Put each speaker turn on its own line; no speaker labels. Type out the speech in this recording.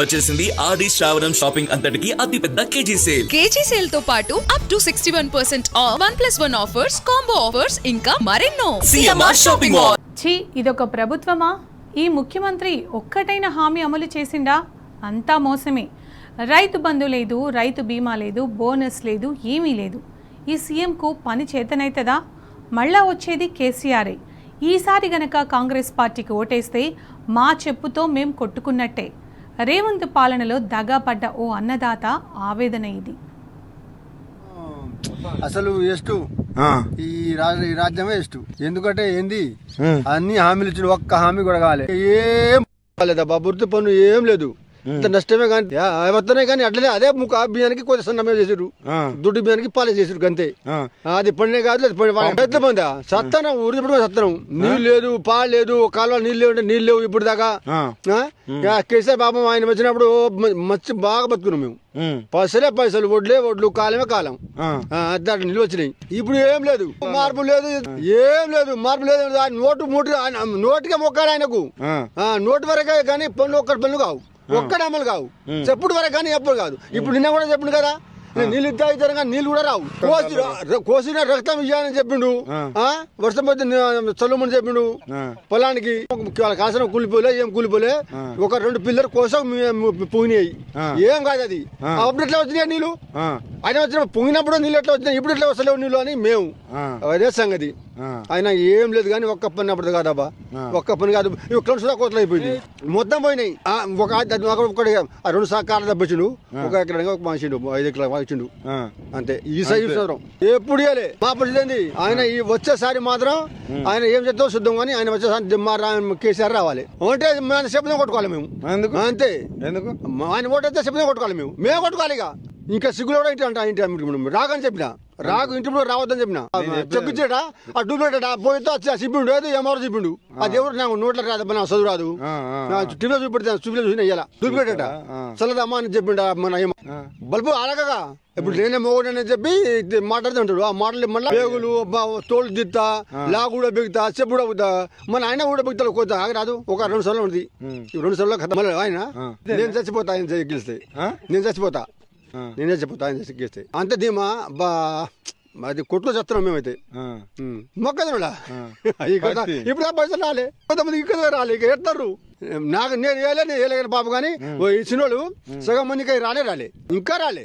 వచ్చేసింది ఆది శ్రావణం షాపింగ్ అంతటికి అతిపెద్ద కేజీ సేల్ తో పాటు up to 61% of 1+1 offers, combo offers ఇంకా మరెన్నో. CMR shopping mall.
ఇదొక ప్రభుత్వమా? ఈ ముఖ్యమంత్రి ఒక్కటైన హామీ అమలు చేసిండా? అంతా మోసమే. రైతు బంధు లేదు, రైతు బీమా లేదు, బోనస్ లేదు, ఏమీ లేదు. ఈ సీఎంకు పని చేతనైతదా? మళ్ళా వచ్చేది కేసీఆరే. ఈసారి గనక కాంగ్రెస్ పార్టీకి ఓటేస్తే మా చెప్పుతో మేం కొట్టుకున్నట్టే. రేవంత్ పాలనలో దగాపడ్డ ఓ అన్నదాత ఆవేదన ఇది.
అసలు ఎస్టు ఈ రాజ్యమే ఎస్టు. ఎందుకంటే ఏంది అన్ని హామీలు ఇచ్చిన ఒక్క హామీ కూడా కాలే. ఏం కాలేదబ్బా, వృత్తి పన్ను ఏం లేదు. నష్టమే కానీ వస్తున్నాయి కానీ అట్లనే అదే ముఖ బియ్యానికి కొంచెం సన్నమే చేసారు, దుడ్డు బియ్యానికి పాలే చేసారు అంతే. అది పండినే కాదు ఎట్ల పొందా సత్తాను ఊరి సత్తనం. నీళ్ళు లేదు, పాలు లేదు, కాలువ నీళ్ళు లేవు, నీళ్ళు లేవు ఇప్పుడు దాకా. కేసీఆర్ పాపం ఆయన వచ్చినప్పుడు మంచి బాగా బతుకున్నాం మేము. పైసలు ఒడ్లు కాలమే కాలం నిల్వ వచ్చినాయి. ఇప్పుడు ఏం లేదు, మార్పు లేదు, ఏం లేదు, మార్పు లేదు. నోటికే మొక్కాడు ఆయనకు. నోటి వరకే కానీ పనులు ఒక్కటి పనులు కావు, ఒక్కటి అమలు కావు. చెప్పుడు వరకు కానీ ఎప్పుడు కాదు. ఇప్పుడు నిన్న కూడా చెప్పిండు కదా, నీళ్ళు ఇద్దాం కానీ నీళ్ళు కూడా రావు. కోసిన రక్తం ఇయ్యాలని చెప్పిండు. వర్షం పోతే చల్లమని చెప్పిండు. పొలానికి కాసిన కూలిపోలే, ఏం కూలిపోలే. ఒక 2 పిల్లలు కోసం పొంగినాయి. ఏం కాదు అది. అప్పుడు ఎట్లా వచ్చినాయి నీళ్ళు? ఆయన వచ్చిన పొంగినప్పుడు నీళ్ళు ఎట్లా వచ్చినాయి, ఇప్పుడు ఎట్లా వస్తలేవు నీళ్ళు అని మేము. అదే సంగతి. ఆయన ఏం లేదు కానీ ఒక్క పని అప్పుడు కాదబ్బా, ఒక్క పని కాదు. ఇవి కోతలు అయిపోయింది, మొత్తం పోయినాయి. ఒక 2 సార్లు దెబ్బచ్చిండు, ఒక ఎకరానికి ఒక మనిషిండు, 5 ఎకరాలు ఇచ్చిండు అంతే. ఈ సైజు ఎప్పుడు ఇవ్వలే. మా పరిస్థితి ఆయన ఈ వచ్చేసారి మాత్రం ఆయన ఏం చేద్దాం చూద్దాం కానీ ఆయన వచ్చేసారి కేసీఆర్ రావాలి అంటే మన శబ్దం కొట్టుకోవాలి మేము. అంతే. ఎందుకు ఆయన ఓటు అయితే శబ్దం కొట్టుకోవాలి మేము కొట్టుకోవాలి. ఇక ఇంకా సిగ్గులో కూడా ఇంటి రాగని చెప్పిన రాకు ఇంటి రావద్దని చెప్పిన చెప్పించాడా ఆ డూప్లికేటా పోయితే చెప్పిండు. ఏదో ఏమారో చెప్పిండు. అది ఎవరు నాకు నోట్ల రాదు, నా చదువు రాదు. టీవీలో చూపెడతాను, చూసిన ఇయ్యాల డూప్లికేటా చల్లదమ్మా అని చెప్పిండు. మన బల్బు అలాగగా ఇప్పుడు నేనే మొగడు అని చెప్పి మాట్లాడుతుంటాడు. ఆ మాటలు మళ్ళీ పేగులు తోలు దిత్తా, లా కూడా బిగుతా, చెప్పు కూడా బిగుతా. మన ఆయన కూడా బిగుతాడు. కొత్త ఆగరాదు. ఒక 2 సార్లు ఉంది. 2 సార్లు కథ. మళ్ళీ ఆయన నేను చచ్చిపోతా, ఆయన గెలిస్తే నేను చచ్చిపోతా, నేనే చెప్తా ఆయన గెలిస్తే. అంతే ధీమా బా. అది కొట్లు చేస్తున్నాం మేమైతే. మొక్కదా ఇప్పుడు ఆ పైసలు రాలే, కొంతమంది ఇక్కడ రాలే. ఇక ఎత్తారు. నాకు నేను వేయలేని పాప కానీ ఈ సినిమాలు సగం మందికి రాలే ఇంకా రాలే.